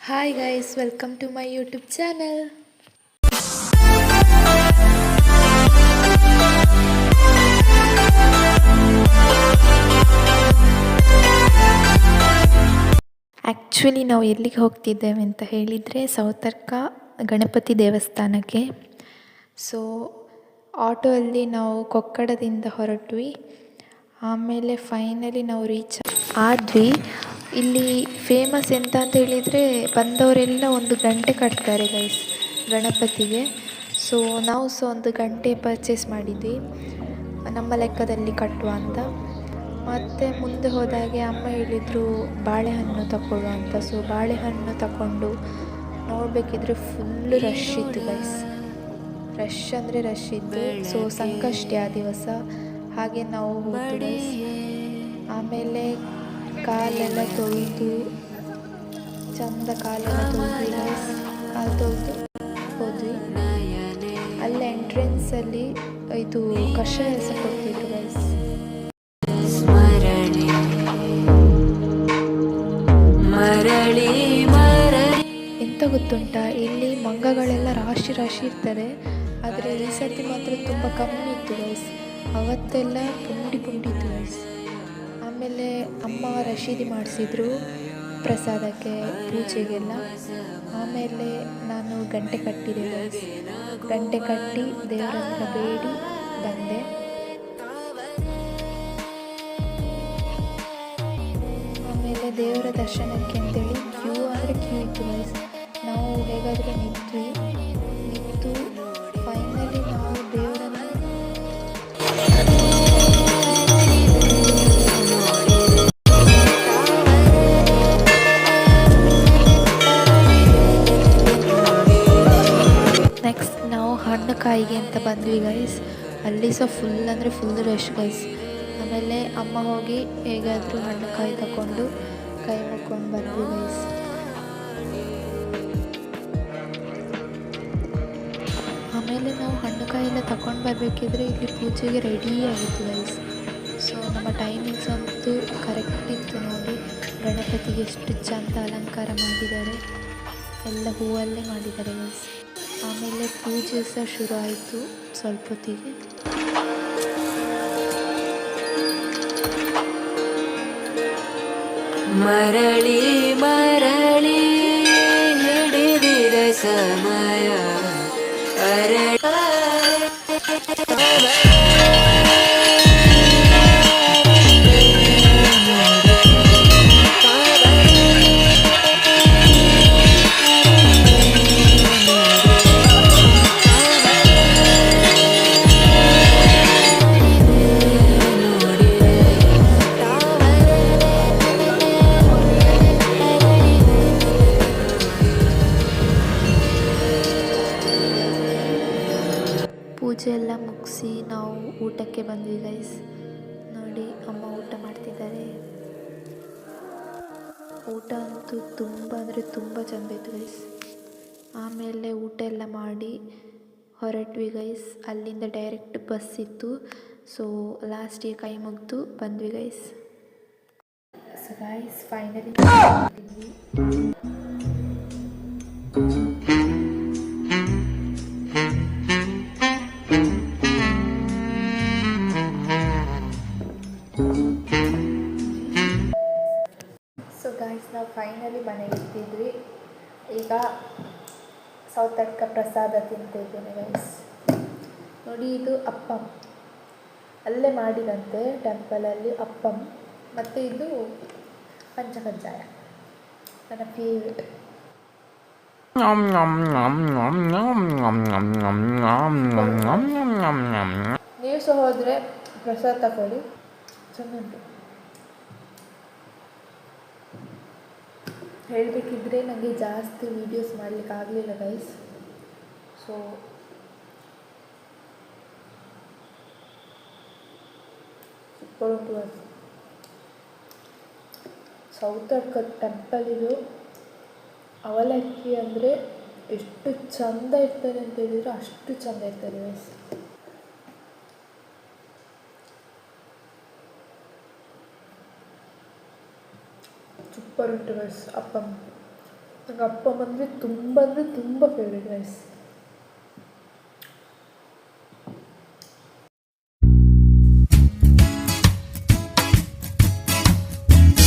Hi guys, welcome to my YouTube channel. Actually ನಾವು ಎಲ್ಲಿಗೆ ಹೋಗ್ತಿದ್ದೇವೆ ಅಂತ ಹೇಳಿದರೆ ಸೌತರ್ಕ ಗಣಪತಿ ದೇವಸ್ಥಾನಕ್ಕೆ. ಸೊ ಆಟೋ ಅಲ್ಲಿ ನಾವು ಕೊಕ್ಕಡದಿಂದ ಹೊರಟ್ವಿ. ಆಮೇಲೆ ಫೈನಲಿ ನಾವು ರೀಚ್ ಆದ್ವಿ. ಇಲ್ಲಿ ಫೇಮಸ್ ಎಂತ ಅಂತ ಹೇಳಿದರೆ ಬಂದವರೆಲ್ಲ ಒಂದು ಗಂಟೆ ಕಟ್ತಾರೆ ಗೈಸ್ ಗಣಪತಿಗೆ. ಸೊ ನಾವು ಸಹ ಒಂದು ಗಂಟೆ ಪರ್ಚೇಸ್ ಮಾಡಿದ್ವಿ ನಮ್ಮ ಲೆಕ್ಕದಲ್ಲಿ ಕಟ್ಟುವ ಅಂತ. ಮತ್ತು ಮುಂದೆ ಹೋದಾಗೆ ಅಮ್ಮ ಹೇಳಿದರು ಬಾಳೆಹಣ್ಣು ತಗೊಳ್ಳುವ ಅಂತ. ಸೊ ಬಾಳೆಹಣ್ಣು ತಗೊಂಡು ನೋಡಬೇಕಿದ್ರೆ ಫುಲ್ ರಶ್ ಇತ್ತು ಗೈಸ್, ರಶ್ ಅಂದರೆ ರಶ್ ಇತ್ತು. ಸೊ ಸಂಕಷ್ಟಿ ಆ ದಿವಸ, ಹಾಗೆ ನಾವು ಹೋದ್ವಿ ಗೈಸ್. ಆಮೇಲೆ ಕಾಲೆಲ್ಲ ತೊಳೆದು ಚಂದ ಕಾಲೆಲ್ಲ ತೊಳೆದ್ವಿ ಗೈಸ್. ಕಾಲು ತೊಳೆದು ಹೋದ್ವಿ. ಅಲ್ಲಿ ಎಂಟ್ರೆನ್ಸಲ್ಲಿ ಇದು ಕಷಾಯ ಸಹ ಕೊಡ್ತಿದ್ರು ಗೈಸ್. ಎಂತ ಗೊತ್ತುಂಟಾ, ಇಲ್ಲಿ ಮಂಗಗಳೆಲ್ಲ ರಾಶಿ ರಾಶಿ ಇರ್ತದೆ. ಆದರೆ ಈ ಸರ್ತಿ ಮಾತ್ರ ತುಂಬ ಕಮ್ಮಿ ಇತ್ತು ಗೈಸ್. ಅವತ್ತೆಲ್ಲ ಪುಂಡಿ ಪುಂಡಿ ಇತ್ತು ಗೈಸ್. ಆಮೇಲೆ ಅಮ್ಮ ರಶೀದಿ ಮಾಡಿಸಿದ್ರು ಪ್ರಸಾದಕ್ಕೆ, ಪೂಜೆಗೆಲ್ಲ. ಆಮೇಲೆ ನಾನು ಗಂಟೆ ಕಟ್ಟಿದೆ ಗೈಸ್. ಗಂಟೆ ಕಟ್ಟಿ ದೇವರ ಹತ್ರ ಬೇಡಿ ಬಂದೆ. ಆಮೇಲೆ ದೇವರ ದರ್ಶನಕ್ಕೆ ಅಂತೇಳಿ ಕ್ಯೂ ಅಂದರೆ ಕ್ಯೂ ಇತ್ತು ಗೈಸ್. ನಾವು ಹೇಗಾದರೂ ನಿಂತು ಫೈನಲಿ ನಾವು ದೇವರನ್ನು ನೆಕ್ಸ್ಟ್ ನಾವು ಹಣ್ಣುಕಾಯಿಗೆ ಅಂತ ಬಂದ್ವಿ ಗೈಸ್. ಅಲ್ಲಿ ಸಹ ಫುಲ್ ಅಂದರೆ ಫುಲ್ ರಶ್ ಗೈಸ್. ಆಮೇಲೆ ಅಮ್ಮ ಹೋಗಿ ಹೇಗಾದರೂ ಹಣ್ಣುಕಾಯಿ ತಗೊಂಡು ಕೈ ಮುಕ್ಕೊಂಡು ಬಂದ್ವಿ ಗೈಸ್. ಆಮೇಲೆ ನಾವು ಹಣ್ಣುಕಾಯಿ ಎಲ್ಲ ತಗೊಂಡು ಬರಬೇಕಿದ್ರೆ ಇಲ್ಲಿ ಪೂಜೆಗೆ ರೆಡಿ ಆಗಿತ್ತು ಗೈಸ್. ಸೊ ನಮ್ಮ ಟೈಮಿಂಗ್ಸ್ ಅಂತೂ ಕರೆಕ್ಟ್ ಇತ್ತು ನೋಡಿ. ಗಣಪತಿಗೆ ಎಷ್ಟು ಚಂದ ಅಲಂಕಾರ ಮಾಡಿದ್ದಾರೆ, ಎಲ್ಲ ಹೂವಲ್ಲೇ ಮಾಡಿದ್ದಾರೆ ಗೈಸ್. ಆಮೇಲೆ ಪೂಜೆ ಸಹ ಶುರು ಆಯಿತು ಸ್ವಲ್ಪ ಹೊತ್ತಿಗೆ. ಮರಳಿ ಮರಳಿ ಹಿಡಿದಿದ ಸಮಯ ಪೂಜೆ ಎಲ್ಲ ಮುಗಿಸಿ ನಾವು ಊಟಕ್ಕೆ ಬಂದ್ವಿ ಗೈಸ್. ನೋಡಿ ಅಮ್ಮ ಊಟ ಮಾಡ್ತಿದ್ದಾರೆ. ಊಟ ಅಂತೂ ತುಂಬ ಅಂದರೆ ತುಂಬ ಚೆಂದ ಇತ್ತು ಗೈಸ್. ಆಮೇಲೆ ಊಟ ಎಲ್ಲ ಮಾಡಿ ಹೊರಟ್ವಿ ಗೈಸ್. ಅಲ್ಲಿಂದ ಡೈರೆಕ್ಟ್ ಬಸ್ ಇತ್ತು. ಸೊ ಲಾಸ್ಟಿಗೆ ಕೈ ಮುಗಿದು ಬಂದ್ವಿ ಗೈಸ್. ಸೊ ಗೈಸ್ ಫೈನಲಿ ನಾವು ಫೈನಲಿ ಮನೆಗೆ ಇರ್ತಿದ್ವಿ. ಈಗ ಸೌತಡ್ಕ ಪ್ರಸಾದ ತಿಂತಿದ್ದೇನೆ ಗೈಸ್. ನೋಡಿ ಇದು ಅಪ್ಪಂ, ಅಲ್ಲೇ ಮಾಡಿದಂತೆ ಟೆಂಪಲಲ್ಲಿ ಅಪ್ಪಂ. ಮತ್ತು ಇದು ಪಂಚಕಜ್ಜಾಯ, ನನ್ನ ಫೇವ್ರೆಟ್. ನೀವು ಸಹ ಹೋದರೆ ಪ್ರಸಾದ ತಗೊಳ್ಳಿ, ಚೆನ್ನಾಗಿ. ಹೇಳಬೇಕಿದ್ರೆ ನನಗೆ ಜಾಸ್ತಿ ವೀಡಿಯೋಸ್ ಮಾಡಲಿಕ್ಕೆ ಆಗಲಿಲ್ಲ ಗೈಸ್. ಸೊ ಸೂಪರ್ ಉಂಟು ಗೈಸ್. ಸೌತಡ್ಕ ಟೆಂಪಲ್ ಇದು ಅವಲಕ್ಕಿ ಅಂದರೆ ಎಷ್ಟು ಚಂದ ಇರ್ತದೆ ಅಂತ ಹೇಳಿದರೆ ಅಷ್ಟು ಚಂದ ಇರ್ತದೆ ಗೈಸ್. ಸೂಪರ್ ಉಂಟು ಗೈಸ್ ಅಪ್ಪಂ. ನಂಗೆ ಅಪ್ಪಮ್ ಅಂದರೆ ತುಂಬ ಫೇವ್ರೆಟ್ ಗೈಸ್.